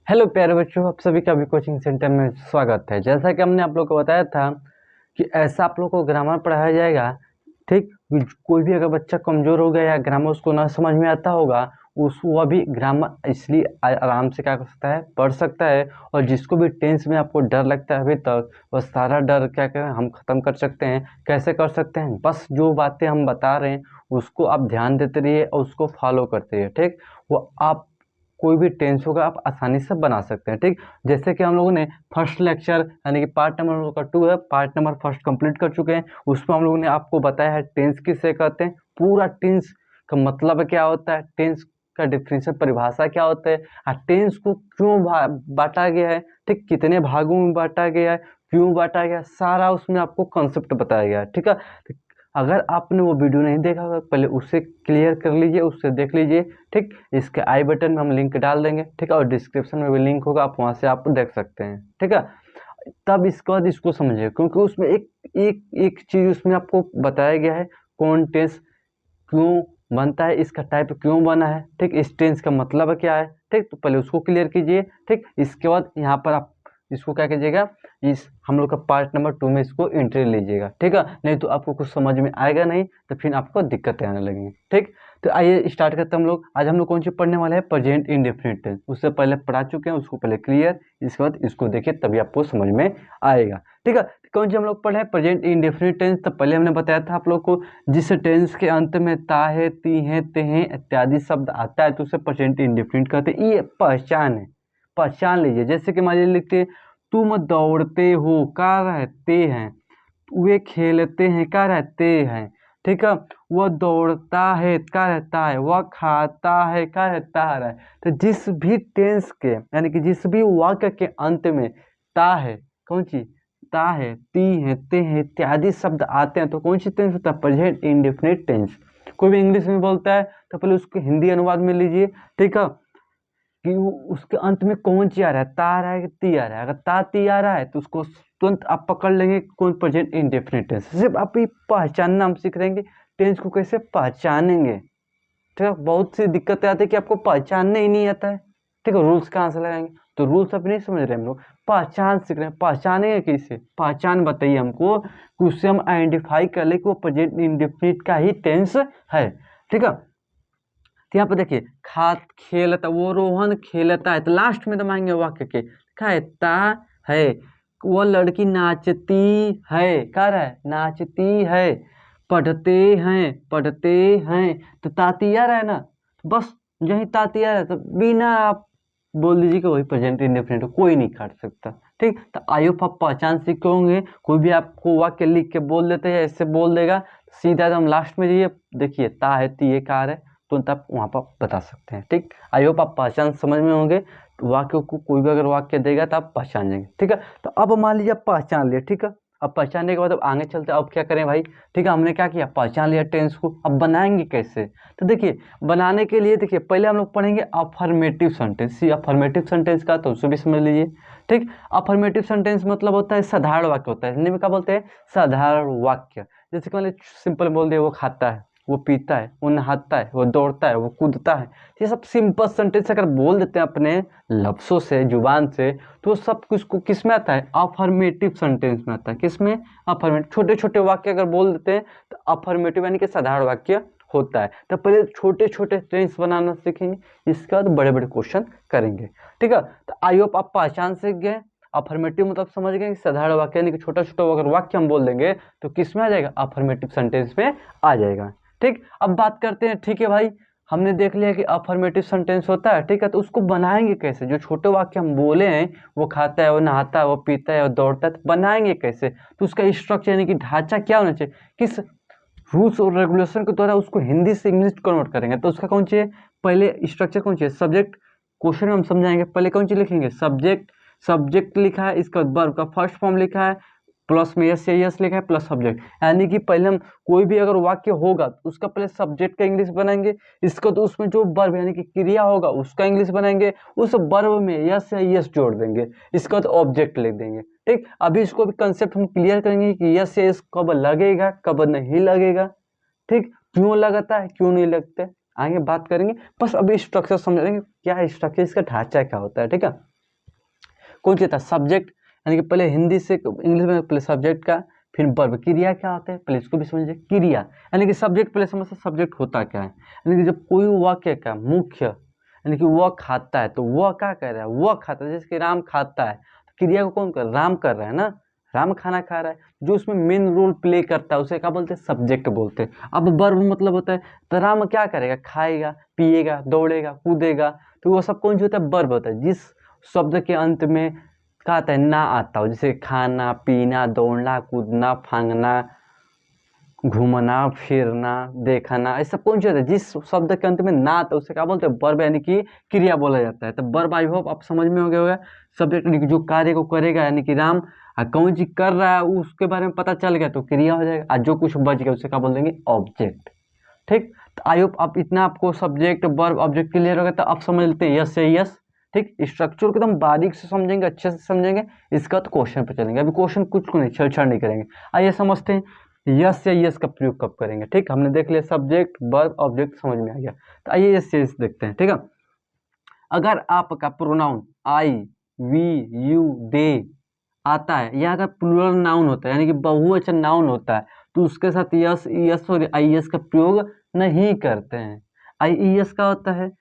Hello प्यारे बच्चों, आप सभी का अभी कोचिंग सेंटर में स्वागत है। जैसा कि हमने आप लोग को बताया था कि ऐसा आप लोग को ग्रामर पढ़ाया जाएगा। ठीक, कोई भी अगर बच्चा कमज़ोर हो गया या ग्रामर उसको ना समझ में आता होगा, उस वह भी ग्रामर इसलिए आराम से क्या कर सकता है, पढ़ सकता है। और जिसको भी टेंस में आपको डर लगता है अभी तक, वह सारा डर क्या करें हम ख़त्म कर सकते हैं। कैसे कर सकते हैं? बस जो बातें हम बता रहे हैं उसको आप ध्यान देते रहिए और उसको फॉलो करते रहिए। ठीक, वो आप कोई भी टेंस होगा आप आसानी से बना सकते हैं। ठीक, जैसे कि हम लोगों ने फर्स्ट लेक्चर यानी कि पार्ट नंबर 2 है, पार्ट नंबर फर्स्ट कंप्लीट कर चुके हैं। उसमें हम लोगों ने आपको बताया है टेंस किसे कहते हैं, पूरा टेंस का मतलब क्या होता है, टेंस का डिफिनेशन परिभाषा क्या होता है, टेंस को क्यों बांटा गया है, ठीक कितने भागों में बांटा गया है, क्यों बांटा गया है, सारा उसमें आपको कॉन्सेप्ट बताया गया है। ठीक है, अगर आपने वो वीडियो नहीं देखा होगा पहले उसे क्लियर कर लीजिए, उससे देख लीजिए। ठीक, इसके आई बटन में हम लिंक डाल देंगे। ठीक है, और डिस्क्रिप्शन में भी लिंक होगा, आप वहाँ से आप देख सकते हैं। ठीक है, तब इसके बाद इसको समझिए, क्योंकि उसमें एक एक एक चीज़ उसमें आपको बताया गया है, कौन टेंस क्यों बनता है, इसका टाइप क्यों बना है। ठीक, इस टेंस का मतलब क्या है। ठीक, तो पहले उसको क्लियर कीजिए। ठीक, इसके बाद यहाँ पर आप इसको क्या कीजिएगा, इस हम लोग का पार्ट नंबर 2 में इसको एंट्री लीजिएगा। ठीक है, नहीं तो आपको कुछ समझ में आएगा नहीं, तो फिर आपको दिक्कतें आने लगेंगी। ठीक, तो आइए स्टार्ट करते हैं हम लोग। आज हम लोग कौन सी पढ़ने वाले हैं, प्रेजेंट इंडेफिनिट टेंस। उससे पहले पढ़ा चुके हैं, उसको पहले क्लियर, इसके बाद इसको देखिए तभी आपको समझ में आएगा। ठीक है, कौन सी हम लोग पढ़े हैं, प्रेजेंट इंडेफिनिट टेंस। तो पहले हमने बताया था आप लोग को, जिस टेंस के अंत में ता है, ती है, ते हैं इत्यादि शब्द आता है तो उसे प्रेजेंट इंडेफिनिट कहते हैं। ये पहचान है, पहचान लीजिए। जैसे कि मान लीजिए लिखते हैं, तुम दौड़ते हो का रहते हैं, वे खेलते हैं का रहते हैं। ठीक है, वह दौड़ता है का रहता है, वह खाता है का रहता है। तो जिस भी टेंस के यानी कि जिस भी वाक्य के अंत में ता है, कौन सी ता है, ती है, ते है इत्यादि शब्द आते हैं तो कौन सी टेंस होता है, प्रेजेंट इंडेफिनिट टेंस। कोई भी इंग्लिश में बोलता है तो पहले उसको हिंदी अनुवाद में लीजिए। ठीक है, कि उसके अंत में कौन सी आ रहा है, ता आ रहा है कि ती आ रहा है। अगर ता ती आ रहा है तो उसको तुरंत आप पकड़ लेंगे कौन, प्रेजेंट इंडेफिनिट टेंस। सिर्फ आप ये पहचानना हम सीख रहेंगे, टेंस को कैसे पहचानेंगे। ठीक है, बहुत सी दिक्कतें आती है कि आपको पहचानने ही नहीं आता है। ठीक है, रूल्स कहाँ से लगाएंगे, तो रूल्स अब नहीं समझ रहे हम लोग, पहचान सीख रहे हैं। पहचानेंगे कैसे, पहचान बताइए हमको कि उससे हम आइडेंटिफाई कर ले कि वो प्रेजेंट इंडेफिनिट का ही टेंस है। ठीक है, तो यहाँ पर देखिए, खेलता, वो रोहन खेलता है, तो लास्ट में दबाएंगे वाक्य के, कहता है। वो लड़की नाचती है, कह रहा है नाचती है। पढ़ते हैं, तो तातिया रहा है ना, बस यही तातिया है, तो बिना आप बोल दीजिए कि वही प्रेजेंट इंडेफिनिट, कोई नहीं काट सकता। ठीक, तो आई होप आप पहचान सीखे होंगे। कोई भी आपको वाक्य लिख के बोल देते हैं, ऐसे बोल देगा, सीधा एकदम लास्ट में जाइए, देखिए ता है, ती है, कार है, तुरंत आप वहाँ पर बता सकते हैं। ठीक, आई होप आप पहचान समझ में होंगे। वाक्य को कोई भी अगर वाक्य देगा तो आप पहचान जाएंगे। ठीक है, तो अब मान लीजिए आप पहचान लिए। ठीक है, अब पहचानने के बाद अब आगे चलते हैं, अब क्या करें भाई। ठीक है, हमने क्या किया, पहचान लिया टेंस को, अब बनाएंगे कैसे। तो देखिए, बनाने के लिए देखिए पहले हम लोग पढ़ेंगे अफर्मेटिव सेंटेंस। अफर्मेटिव सेंटेंस का तो उसे भी समझ लीजिए। ठीक, अफर्मेटिव सेंटेंस मतलब होता है साधारण वाक्य होता है। हिंदी में क्या बोलते हैं, साधारण वाक्य। जैसे कि मैंने सिंपल बोल दिया, वो खाता है, वो पीता है, वो नहाता है, वो दौड़ता है, वो कूदता है। ये सब सिंपल सेंटेंस अगर बोल देते हैं अपने लफ्ज़ों से, जुबान से, तो सब कुछ को किस में आता है, अफर्मेटिव सेंटेंस में आता है। किस में, अफर्मेटिव। छोटे छोटे वाक्य अगर बोल देते हैं तो अफर्मेटिव यानी कि साधारण वाक्य होता है। तो पहले छोटे छोटे टेंस बनाना सीखेंगे, इसके बाद बड़े बड़े क्वेश्चन करेंगे। ठीक है, तो आई होप आप पहचान सीख गए। अफर्मेटिव मतलब समझ गए कि साधारण वाक्य यानी कि छोटा छोटा अगर वाक्य हम बोल देंगे तो किस में आ जाएगा, अफर्मेटिव सेंटेंस में आ जाएगा। ठीक, अब बात करते हैं। ठीक है भाई, हमने देख लिया कि अफर्मेटिव सेंटेंस होता है। ठीक है, तो उसको बनाएंगे कैसे, जो छोटे वाक्य हम बोले हैं, वो खाता है, वो नहाता है, वो पीता है, वो दौड़ता है, तो बनाएंगे कैसे। तो उसका स्ट्रक्चर यानी कि ढांचा क्या होना चाहिए, किस रूल्स और रेगुलेशन के द्वारा उसको हिंदी से इंग्लिश कन्वर्ट करेंगे। तो उसका कौन चाहिए, पहले स्ट्रक्चर कौन चाहिए, सब्जेक्ट। क्वेश्चन में हम समझाएंगे, पहले कौन चीज लिखेंगे, सब्जेक्ट। सब्जेक्ट लिखा है, इसका वर्ब का फर्स्ट फॉर्म लिखा है, प्लस में यस या यस लिखा है, प्लस सब्जेक्ट। यानी कि पहले हम कोई भी अगर वाक्य होगा तो उसका पहले सब्जेक्ट का इंग्लिश बनाएंगे, इसको तो उसमें जो वर्ब यानी कि क्रिया होगा उसका इंग्लिश बनाएंगे, उस वर्ब में यस या यस जोड़ देंगे, इसका तो ऑब्जेक्ट लिख देंगे। ठीक, अभी इसको भी कंसेप्ट हम क्लियर करेंगे कि यस या यस कब लगेगा, कब नहीं लगेगा। ठीक, क्यों लगता है, क्यों नहीं लगता है, आगे बात करेंगे। बस अभी स्ट्रक्चर समझेंगे, क्या स्ट्रक्चर, इसका ढांचा क्या होता है। ठीक है, कौन सी था, सब्जेक्ट, यानी कि पहले हिंदी से इंग्लिश में पहले सब्जेक्ट का, फिर वर्ब। क्रिया क्या होता है पहले इसको भी समझिए। क्रिया यानी कि सब्जेक्ट पहले समझते, सब्जेक्ट होता क्या है, यानी कि जब कोई वाक्य का मुख्य, यानी कि वह खाता है, तो वह क्या कर रहा है, वह खाता है। जैसे कि राम खाता है, तो क्रिया को कौन कर, राम कर रहा है ना, राम खाना खा रहा है। जो उसमें मेन रोल प्ले करता है उसे क्या बोलते हैं, सब्जेक्ट बोलते हैं। अब वर्ब मतलब होता है, तो राम क्या करेगा, खाएगा, पिएगा, दौड़ेगा, कूदेगा, तो वो सब कौन सा होता है, वर्ब होता है। जिस शब्द के अंत में क्या आता है, ना आता हो, जैसे खाना, पीना, दौड़ना, कूदना, फांगना, घूमना, फिरना, देखना, ये सब कौन सा होता है, जिस शब्द के अंत में ना आता है उसे क्या बोलते हैं, वर्ब, यानी कि क्रिया बोला जाता है। तो वर्ब आई होप आप समझ में हो गया होगा। सब्जेक्ट यानी कि जो कार्य को करेगा, यानी कि राम कौन चीज कर रहा है उसके बारे में पता चल गया तो क्रिया हो जाएगा, और जो कुछ बच गया उसे क्या बोल देंगे, ऑब्जेक्ट। ठीक, तो आई होप आप इतना आपको सब्जेक्ट वर्ब ऑब्जेक्ट क्लियर हो गया। तो आप समझ लेते हैं यस से यस। ठीक, स्ट्रक्चर को एकदम बारीक से समझेंगे, अच्छे से समझेंगे, इसका तो क्वेश्चन पे चलेंगे। अभी क्वेश्चन कुछ को नहीं, छेड़छाड़ नहीं करेंगे। आइए समझते हैं यस या यस का प्रयोग कब करेंगे। ठीक, हमने देख लिया सब्जेक्ट वर्ब ऑब्जेक्ट समझ में आ गया। तो आइए यस से यस देखते हैं। ठीक है, अगर आपका प्रोनाउन आई, वी, यू, दे आता है, या अगर प्लूरल नाउन होता है, यानी कि बहुवचन नाउन होता है, तो उसके साथ यस, यस और आई एस का प्रयोग नहीं करते हैं। आई ई एस का होता है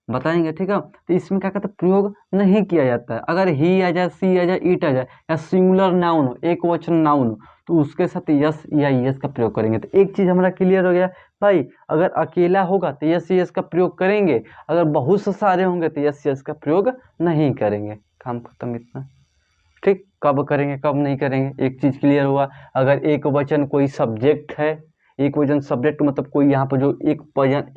बताएंगे। ठीक है, तो इसमें क्या कहते हैं, प्रयोग नहीं किया जाता है। अगर ही आ जाए, सी आ जाए, इट आ जाए, या सिंगुलर नाउन हो, एक वचन नाउन हो, तो उसके साथ यस या यस का प्रयोग करेंगे। तो एक चीज हमारा क्लियर हो गया भाई, अगर अकेला होगा तो यस यस का प्रयोग करेंगे, अगर बहुत से सारे होंगे तो यस यस का प्रयोग नहीं करेंगे। काम खत्म इतना। ठीक, कब करेंगे कब नहीं करेंगे, एक चीज क्लियर हुआ। अगर एक वचन कोई सब्जेक्ट है, एक वचन सब्जेक्ट मतलब कोई यहाँ पर जो एक वचन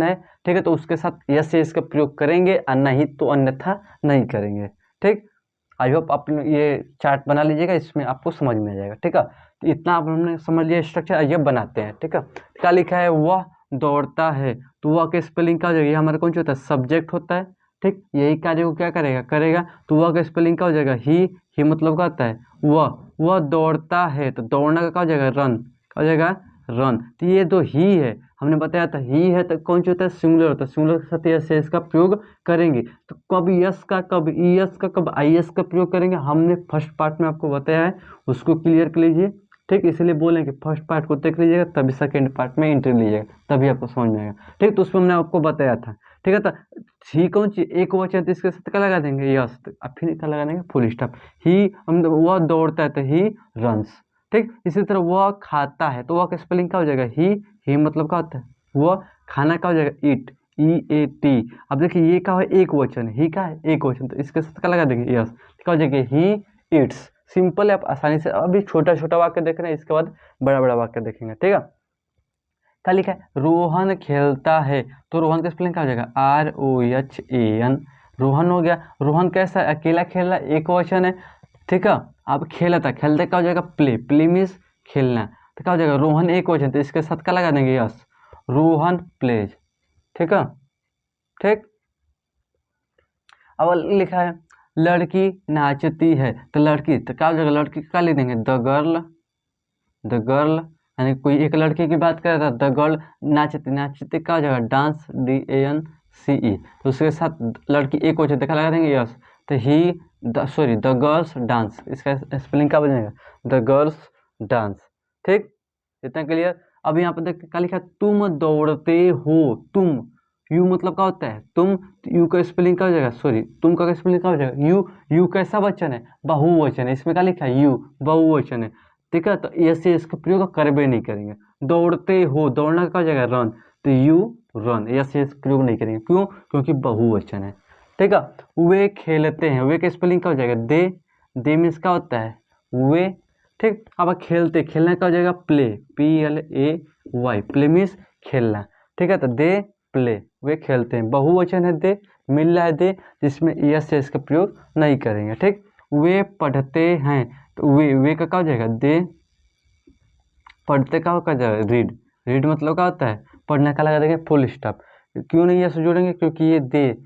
है, ठीक है, तो उसके साथ यस यस का प्रयोग करेंगे, और नहीं तो अन्यथा नहीं करेंगे। ठीक, आई होप आप ये चार्ट बना लीजिएगा, इसमें आपको समझ में आ जाएगा। ठीक है, तो इतना आप हमने समझ लिया स्ट्रक्चर। आइए बनाते हैं। ठीक है, क्या लिखा है, वह दौड़ता है, तो वह के स्पेलिंग क्या हो जाएगा, ये हमारा कौन सा होता है, सब्जेक्ट होता है। ठीक, यही कार्य को क्या करेगा, तो वह का स्पेलिंग क्या हो जाएगा, ही मतलब क्या होता है, वह दौड़ता है, तो दौड़ना का क्या हो जाएगा, रन, क्या हो जाएगा, रन। तो ये दो ही है, हमने बताया था ही है, तो कौन सा होता है, सिंगुलर होता है। सिंगुलर के साथ यस इसका प्रयोग करेंगे, तो कब यस का, कब ई एस का, कब आई एस का प्रयोग करेंगे, हमने फर्स्ट पार्ट में आपको बताया है, उसको क्लियर कर लीजिए। ठीक, इसलिए बोलें कि फर्स्ट पार्ट को देख लीजिएगा, तभी सेकेंड पार्ट में एंट्री लीजिएगा, तभी आपको समझ में आएगा। ठीक, तो उसमें हमने आपको बताया था। ठीक है, तो ही कौन सी एक वचन, तो इसके साथ क्या लगा देंगे, यस, अब फिर क्या लगा देंगे, फुल स्टॉप। ही, हम वह दौड़ता है तो ही रन्स। ठीक, इसी तरह वह खाता है, तो वह का स्पेलिंग क्या हो जाएगा, ही मतलब क्या होता है, वह, खाना क्या हो जाएगा, ईट, ई ए टी। अब देखिए ये क्या है, एक वचन, ही क्या है, एक वचन, तो इसके साथ क्या लगा देंगे, यस, क्या हो जाएगा, ही ईट्स। सिंपल है, आप आसानी से। अभी छोटा छोटा वाक्य देख रहे हैं, इसके बाद बड़ा बड़ा वाक्य देखेंगे। ठीक है, क्या लिखा है, रोहन खेलता है, तो रोहन का स्पेलिंग क्या हो जाएगा, ROHAN। रोहन हो गया। रोहन कैसा है, अकेला खेल रहा है, एक वचन है। ठीक है, अब खेलता, खेलते क्या हो जाएगा, प्ले, प्ले मीन्स खेलना, तो क्या हो जाएगा, रोहन एक वचन, तो इसके साथ क्या लगा देंगे, यस, रोहन प्लेज। ठीक है, ठीक। अब लिखा है लड़की नाचती है, तो लड़की, तो क्या हो जाएगा, लड़की क्या लिख देंगे, द गर्ल, द गर्ल, यानी कोई एक लड़की की बात कर रहा था, द गर्ल नाचती, नाचती क्या हो जाएगा, डांस, DANCE, तो उसके साथ लड़की एक वचन देखा लगा देंगे, यस, तो ही, द गर्ल्स डांस, इसका स्पेलिंग क्या बनेगा, द गर्ल्स डांस। ठीक, इतना क्लियर। अब यहाँ पर देखते क्या लिखा है, तुम दौड़ते हो, तुम, यू मतलब क्या होता है, तुम, यू का स्पेलिंग क्या हो जाएगा, तुम का स्पेलिंग क्या हो जाएगा, यू कैसा वचन है, बहुवचन है, इसमें क्या लिखा है, यू बहुवचन है। ठीक है, तो ऐसे इसका प्रयोग करबे नहीं करेंगे। दौड़ते हो, दौड़ना का हो जाएगा, रन, तो यू रन, ऐसे प्रयोग नहीं करेंगे, क्यों, क्योंकि बहुवचन है। ठीक है, वे खेलते हैं, वे का स्पेलिंग क्या हो जाएगा, दे मीन्स क्या होता है, वे। ठीक, अब खेलते, खेलना का हो जाएगा, प्ले, PLAY, प्ले मीन्स खेलना। ठीक है, तो दे प्ले, वे खेलते हैं, बहुवचन है दे, मिल रहा है दे, जिसमें यस इसका प्रयोग नहीं करेंगे। ठीक, वे पढ़ते हैं, तो वे का क्या हो जाएगा, दे, पढ़ते का हो जाएगा, रीड, रीड मतलब क्या होता है, पढ़ने का लगा देंगे, फुल स्टॉप। क्यों नहीं यस जोड़ेंगे, क्योंकि ये दे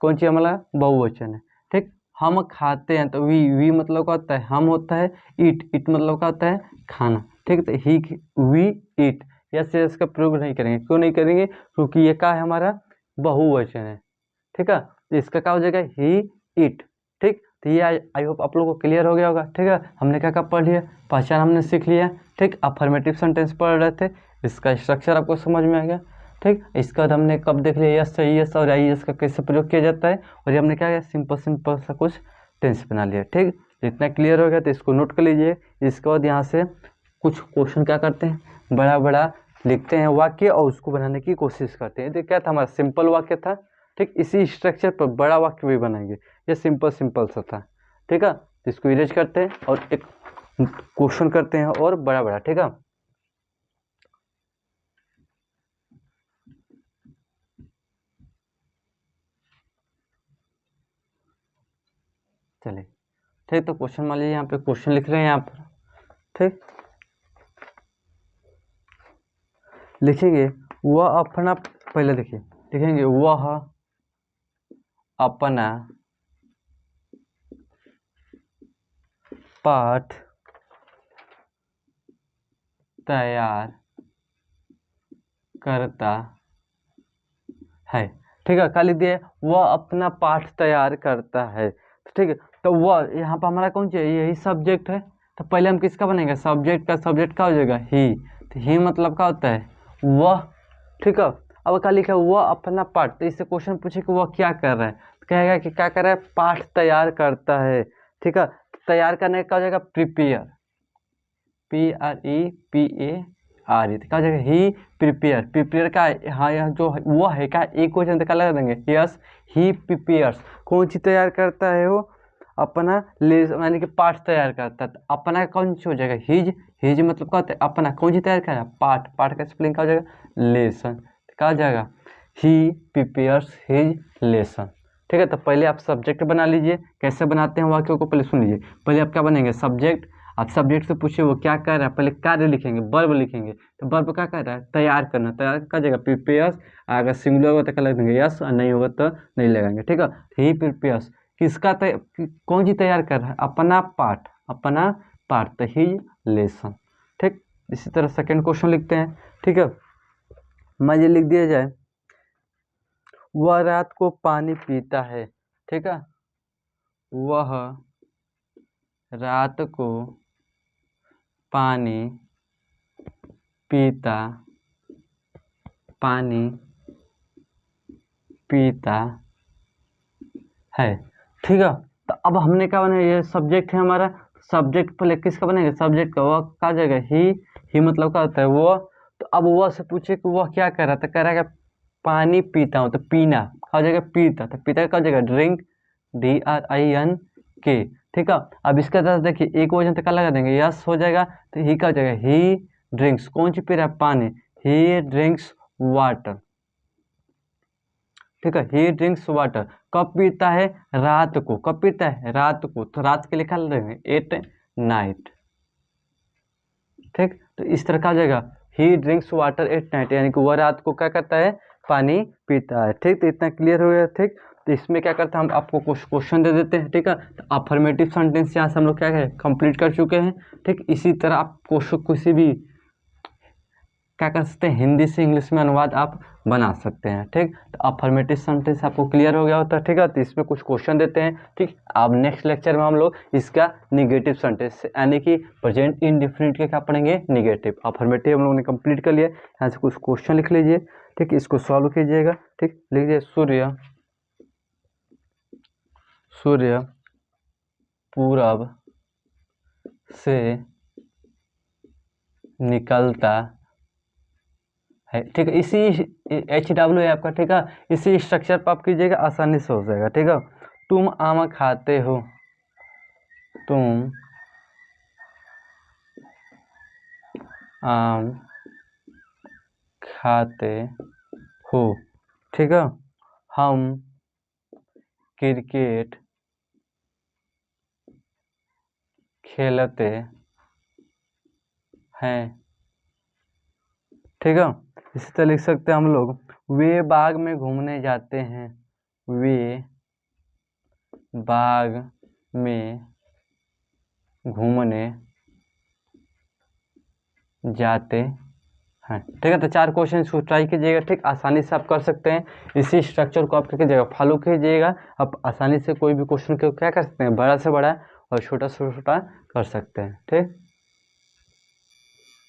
कौन सी हमारा बहुवचन है। ठीक, हम खाते हैं, तो वी मतलब क्या होता है, हम होता है, इट मतलब क्या होता है, खाना। ठीक, तो ही, वी इट, यस इसका प्रयोग नहीं करेंगे। क्यों नहीं करेंगे, क्योंकि ये क्या है, हमारा बहुवचन है। ठीक है। तो इसका क्या हो जाएगा, ही इट। ठीक, तो ये आई होप आप लोगों को क्लियर हो गया होगा। ठीक है, हमने क्या क्या पढ़ लिया, पहचान हमने सीख लिया। ठीक, अफर्मेटिव सेंटेंस पढ़ रहे थे, इसका स्ट्रक्चर आपको समझ में आ गया। ठीक, इसके बाद हमने कब देख लिया यस यस और आई एस का कैसे प्रयोग किया जाता है, और ये हमने क्या किया, सिंपल सिंपल सा कुछ टेंस बना लिया। ठीक, इतना क्लियर हो गया तो इसको नोट कर लीजिए। इसके बाद यहाँ से कुछ क्वेश्चन क्या करते हैं, बड़ा बड़ा लिखते हैं वाक्य और उसको बनाने की कोशिश करते हैं। तो क्या था, हमारा सिंपल वाक्य था। ठीक, इसी स्ट्रक्चर पर बड़ा वाक्य भी बनाएंगे, ये सिंपल सिंपल सा था। ठीक है, तो इसको इरेज करते हैं और एक क्वेश्चन करते हैं और बड़ा बड़ा। ठीक है, चलिए। ठीक, तो क्वेश्चन मान लीजिए, यहाँ पे क्वेश्चन लिख रहे हैं यहाँ पर। ठीक, लिखेंगे वह अपना, पहले देखिए लिखेंगे वह अपना पाठ तैयार करता है। ठीक है, क्या लिख दिए, वह अपना पाठ तैयार करता है। ठीक है, तो वह यहाँ पर हमारा कौन चाहिए, यही सब्जेक्ट है। तो पहले हम किसका बनेंगे, सब्जेक्ट का। सब्जेक्ट क्या हो जाएगा, ही। तो ही मतलब क्या होता है, वह। ठीक है, अब क्या लिखा है, वह अपना पाठ। तो इससे क्वेश्चन पूछे कि वह क्या कर रहा है, तो कहेगा कि क्या कर रहा है, पाठ तैयार करता है। ठीक है, तैयार करने का हो जाएगा प्रिपेयर, PREPARE। तो क्या हो जाएगा, ही प्रिपेयर। प्रिपेयर का हाँ, यह जो वो है क्या, एक क्वेश्चन तो क्या लगा देंगे, यस ही प्रिपेयर्स। कौन सी तैयार करता है वो, अपना ले, यानी कि पाठ तैयार करता है। तो अपना कौन सी हो जाएगा, हिज। हिज मतलब क्या होता है, अपना। कौन सी तैयार कर रहा है, पाठ। पाठ का स्पेलिंग क्या हो जाएगा, लेसन। तो क्या हो जाएगा, ही प्रिपेयर्स हिज लेसन। ठीक है, तो पहले आप सब्जेक्ट बना लीजिए। कैसे बनाते हैं वाक्यों को, पहले सुन लीजिए। पहले आप क्या बनेंगे, सब्जेक्ट। आप सब्जेक्ट से पूछिए वो क्या कर रहा है, पहले कार्य लिखेंगे, वर्ब लिखेंगे। तो वर्ब क्या कर रहा है, तैयार करना। तैयार का जगह प्रिपेयर्स, अगर सिंगुलर होगा तो क्या लग देंगे, यस, और नहीं होगा तो नहीं लगाएंगे। ठीक है, ही प्रिपेयर्स किसका कौन सी तैयार कर रहा है, अपना पाठ। अपना पाठ, तो हिज लेसन। ठीक, इसी तरह सेकेंड क्वेश्चन लिखते हैं। ठीक है, मान ये लिख दिया जाए, वह रात को पानी पीता है। ठीक है, वह रात को पानी पीता पानी पीता है। ठीक है, तो अब हमने क्या बनाया, ये सब्जेक्ट है हमारा। सब्जेक्ट पहले किसका बनेगा, सब्जेक्ट का। वह क्या जाएगा, ही मतलब क्या होता है, वो। तो अब वह से पूछे कि वह क्या कर रहा था, कह रहा है कि पानी पीता हूँ। तो पीना क्या हो जाएगा, पीता। तो पीता का जाएगा ड्रिंक, DRINK। ठीक है, अब इसका तरह देखिए, एक वजन तो क्या लगा देंगे, यस हो जाएगा। तो ही का हो जाएगा, ही ड्रिंक्स। कौन सी पी रहा है, पानी। ही ड्रिंक्स वाटर। ठीक है, ही ड्रिंक्स वाटर। कब पीता है, रात को। कब पीता है, रात को। तो रात के लिए क्या देंगे, एट नाइट। ठीक, तो इस तरह का हो जाएगा, ही ड्रिंक्स वाटर एट नाइट, यानी कि वह रात को क्या करता है, पानी पीता है। ठीक, तो इतना क्लियर हो गया। ठीक, तो इसमें क्या करता है, हम आपको कुछ क्वेश्चन दे देते हैं। ठीक है, तो अफर्मेटिव सेंटेंस यहाँ से हम लोग क्या है, कंप्लीट कर चुके हैं। ठीक, इसी तरह आप क्वेश्चन किसी भी क्या कर सकते हैं, हिंदी से इंग्लिश में अनुवाद आप बना सकते हैं। ठीक, तो अफर्मेटिव सेंटेंस आपको क्लियर हो गया होता है। ठीक है, तो इसमें कुछ क्वेश्चन देते हैं। ठीक, अब नेक्स्ट लेक्चर में हम लोग इसका निगेटिव सेंटेंस, यानी कि प्रेजेंट इंडेफिनिट के क्या पढ़ेंगे, निगेटिव। अफर्मेटिव हम लोगों ने कंप्लीट कर लिया। यहाँ से कुछ क्वेश्चन लिख लीजिए। ठीक, इसको सॉल्व कीजिएगा। ठीक, लिखिए, सूर्य सूर्य पूरब से निकलता है। ठीक है, इसी HW है आपका। ठीक है, इसी स्ट्रक्चर पर आप कीजिएगा, आसानी से हो जाएगा। ठीक है, तुम आम खाते हो, तुम आम खाते हो। ठीक है, हम क्रिकेट खेलते हैं। ठीक है, इसी तरह लिख सकते हैं हम लोग, वे बाग में घूमने जाते हैं। वे बाग में घूमने जाते है। ठीक है, तो 4 क्वेश्चन इसको ट्राई कीजिएगा, ठीक, आसानी से आप कर सकते हैं। इसी स्ट्रक्चर को आप क्या कीजिएगा, फॉलो कीजिएगा, आप आसानी से कोई भी क्वेश्चन को क्या कर सकते हैं, बड़ा से बड़ा और छोटा से छोटा कर सकते हैं। ठीक।